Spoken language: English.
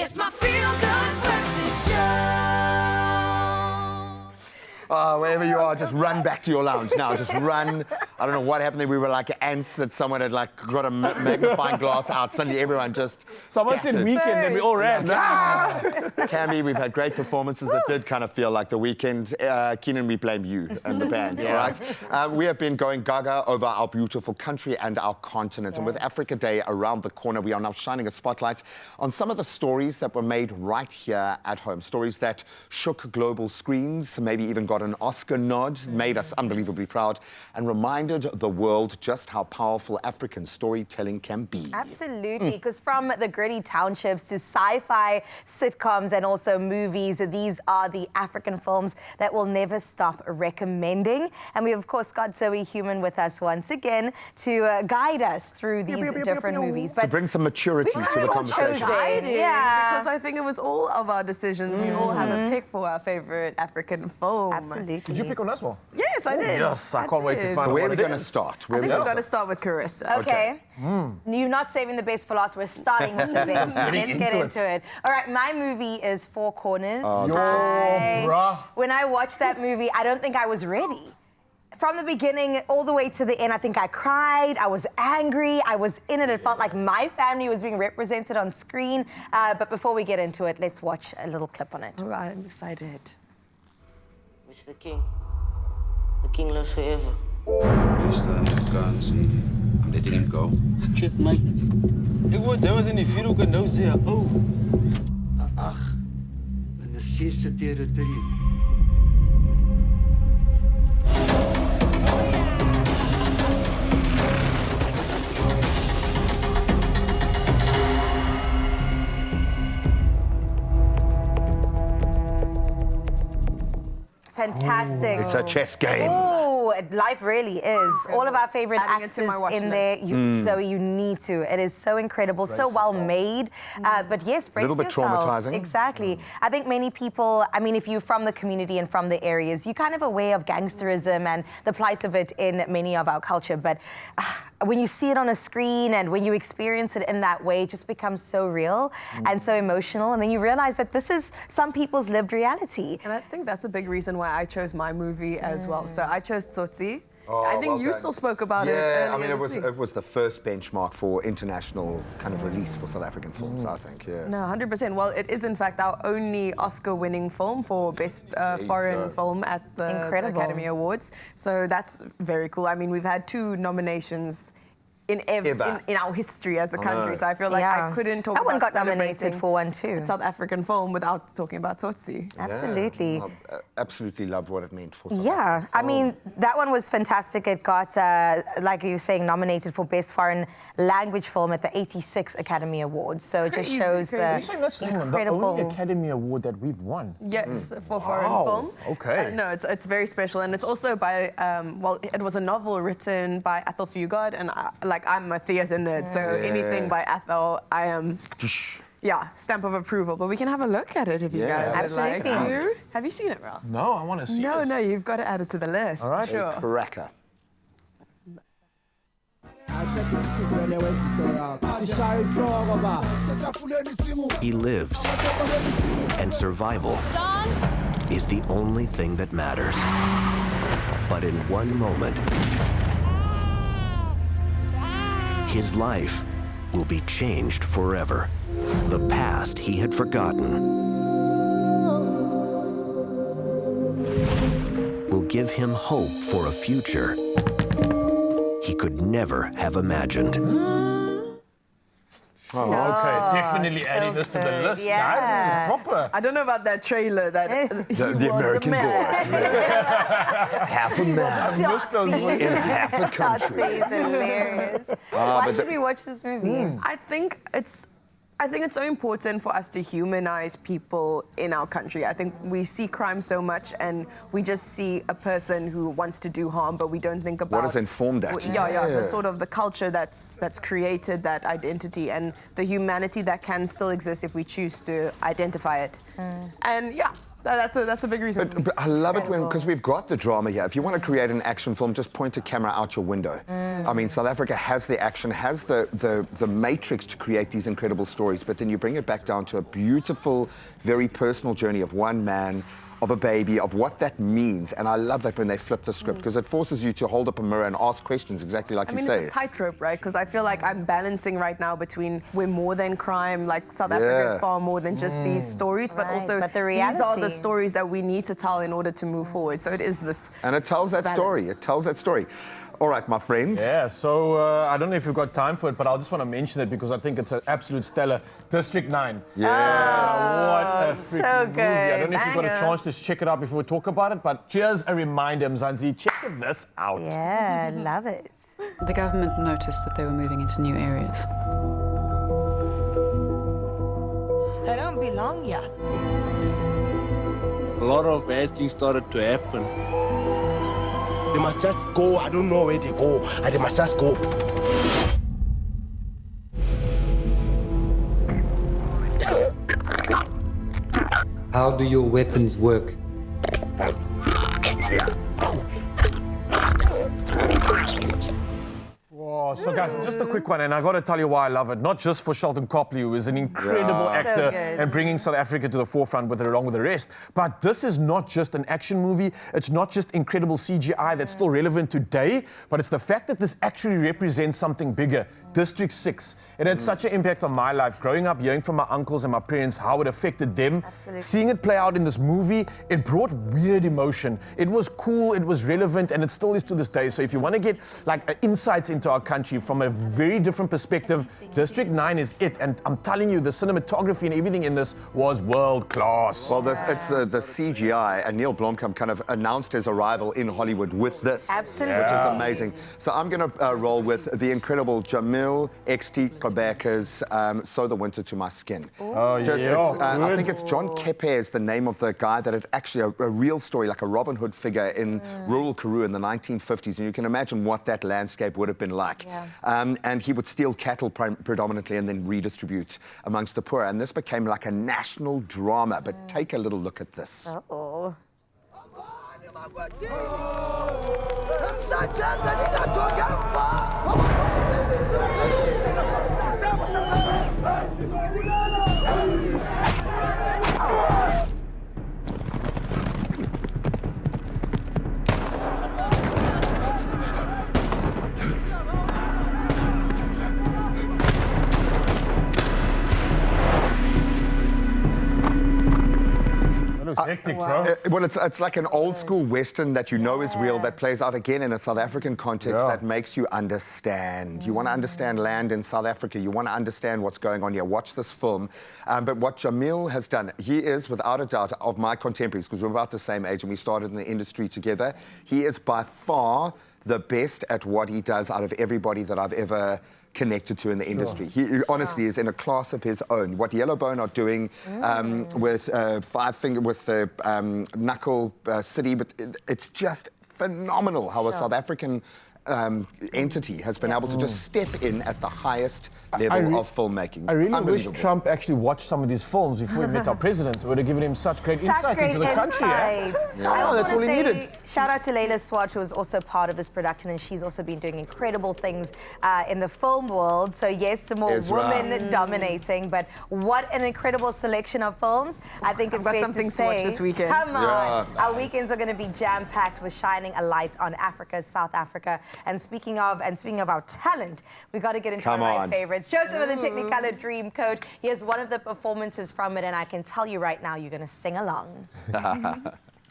It's my feel-good breakfast show. Wherever you are, just run back to your lounge now. Just run. I don't know what happened there. We were like ants that someone had like got a magnifying glass out. Suddenly everyone just Someone said scattered. weekend and we all ran. Cammy, we've had great performances that did kind of feel like the weekend. Keenan, we blame you and the band, all right? We have been going gaga over our beautiful country and our continent. And with Africa Day around the corner, we are now shining a spotlight on some of the stories that were made right here at home. Stories that shook global screens, maybe even got an Oscar nod, made us unbelievably proud, and reminded the world just how powerful African storytelling can be. Absolutely, because from the gritty townships to sci-fi sitcoms and also movies, these are the African films that we'll never stop recommending. And we, of course, got Zoe Human with us once again to guide us through these different movies. But to bring some maturity to the conversation. Yeah. Because I think it was all of our decisions. We all have a pick for our favorite African film. Absolutely. Did you pick on this one? Yes, I did. Yes, I can't wait to did. find out Where are what we it going to is. start? I think we're going to start with Carissa. Okay. You're not saving the best for last. We're starting with the best. Let's get into it. All right, my movie is Four Corners. Bruh. When I watched that movie, I don't think I was ready. From the beginning all the way to the end, I think I cried, I was angry, I was in it. It felt like my family was being represented on screen. But before we get into it, let's watch a little clip on it. Oh, I'm excited. Mr. King. The king lives forever. Meestal aan de kant zie je. I'm letting him go. Chief, Mike. Ik word zelfs in die vier hoeken nou zeer. Oh. Ag, in die 6ste territorie. Fantastic. It's a chess game. Oh, life really is. All of our favorite Adding it actors to my watch in there. list. So you need to. It is so incredible, so well made. But yes, brace Little bit yourself. traumatizing. Exactly. I think many people, I mean, if you're from the community and from the areas, you're kind of aware of gangsterism and the plight of it in many of our culture. But when you see it on a screen and when you experience it in that way, it just becomes so real and so emotional. And then you realize that this is some people's lived reality. And I think that's a big reason why I chose my movie as well. So I chose Tsotsi. Oh, I think well you done. still spoke about it Yeah, I earlier mean, this week. it was the first benchmark for international kind of release for South African films, I think, yeah. No, 100%. Well, it is in fact our only Oscar-winning film for Best Foreign Film at the Academy Awards. So that's very cool. I mean, we've had 2 nominations in our history as a country. So I feel like I couldn't talk that about one got nominated for one too. a South African film without talking about Tsotsi. Absolutely. Yeah. I absolutely loved what it meant for South Yeah, African I mean, that one was fantastic. It got, like you were saying, nominated for Best Foreign Language Film at the 86th Academy Awards. So it just shows Are you saying that's the only Academy Award that we've won? Yes, for foreign film. Okay. No, it's very special, and it's also by, well, it was a novel written by Athol Fugard, and I'm a theatre nerd, so anything by Athol, I am, stamp of approval. But we can have a look at it if you guys would like to. Have you seen it, Ralph? No, I want to see No, this. no, you've got to add it to the list. All right. Sure. Cracker. He lives, and survival is the only thing that matters. But in one moment, his life will be changed forever. The past he had forgotten will give him hope for a future he could never have imagined. Oh, okay, definitely adding this to the list, guys. This is proper. I don't know about that trailer that he The was American a man. boy. Half a man in half a country. Tsotsi is hilarious. Why should we watch this movie? I think it's so important for us to humanize people in our country. I think we see crime so much and we just see a person who wants to do harm, but we don't think about What has informed that? the sort of the culture that's created that identity and the humanity that can still exist if we choose to identify it. And that's a big reason. But I love it because we've got the drama here. If you want to create an action film, just point a camera out your window. I mean, South Africa has the action, has the matrix to create these incredible stories, but then you bring it back down to a beautiful, very personal journey of one man, of a baby, of what that means. And I love that when they flip the script, because it forces you to hold up a mirror and ask questions exactly like you say. I mean, it's a tightrope, right? Because I feel like I'm balancing right now between we're more than crime, like South Africa is far more than just these stories, but also but the these are the stories that we need to tell in order to move forward. So it is this. And it tells that story. It tells that story. All right, my friend. Yeah, so I don't know if you've got time for it, but I just want to mention it because I think it's an absolute stellar. District 9. Yeah. What a freaking movie. I don't know if you've got a Banger. chance to check it out before we talk about it, but just a reminder, Mzansi, check this out. Yeah, love it. The government noticed that they were moving into new areas. They don't belong here. A lot of bad things started to happen. They must just go. I don't know where they go. And they must just go. How do your weapons work? Oh, so guys, just a quick one, and I got to tell you why I love it. Not just for Shelton Copley, who is an incredible actor and bringing South Africa to the forefront with it along with the rest. But this is not just an action movie. It's not just incredible CGI that's still relevant today, but it's the fact that this actually represents something bigger. District 6. It had such an impact on my life. Growing up, hearing from my uncles and my parents how it affected them. Absolutely. Seeing it play out in this movie, it brought weird emotion. It was cool, it was relevant, and it still is to this day. So if you want to get like insights into our country from a very different perspective, District 9 is it. And I'm telling you, the cinematography and everything in this was world class. Well, it's the CGI, and Neil Blomkamp kind of announced his arrival in Hollywood with this. Absolutely. Which is amazing. So I'm going to roll with the incredible Jamil XT Kobeka's Sew the Winter to My Skin. Oh, I think it's John Kepe is the name of the guy that had actually a real story, like a Robin Hood figure in rural Karoo in the 1950s. And you can imagine what that landscape would have been like. Yeah. And he would steal cattle predominantly and then redistribute amongst the poor. And this became like a national drama. But take a little look at this. Uh-oh. Hectic, bro. Well, it's like an old school Western that you know is real, that plays out again in a South African context that makes you understand. You want to understand land in South Africa. You want to understand what's going on here. Watch this film. But what Jamil has done, he is without a doubt of my contemporaries, because we're about the same age and we started in the industry together. He is by far the best at what he does out of everybody that I've ever connected to in the industry. He honestly is in a class of his own. What Yellowbone are doing with Five Finger, with the Knuckle City, but it's just phenomenal how a South African entity has been able to just step in at the highest level of filmmaking. I really wish Trump actually watched some of these films before he met our president. It would have given him such great insight into the country. I also that's all he needed. Shout out to Layla Swatch, who was also part of this production, and she's also been doing incredible things in the film world. So yes, to more women dominating, but what an incredible selection of films. I think it's I've got fair some things to say, watch this weekend. Come on. Our weekends are going to be jam-packed with shining a light on Africa, South Africa. And speaking of our talent, we got to get into one of my favorites. Joseph and the Technicolor Dreamcoat. Here's one of the performances from it, and I can tell you right now, you're going to sing along.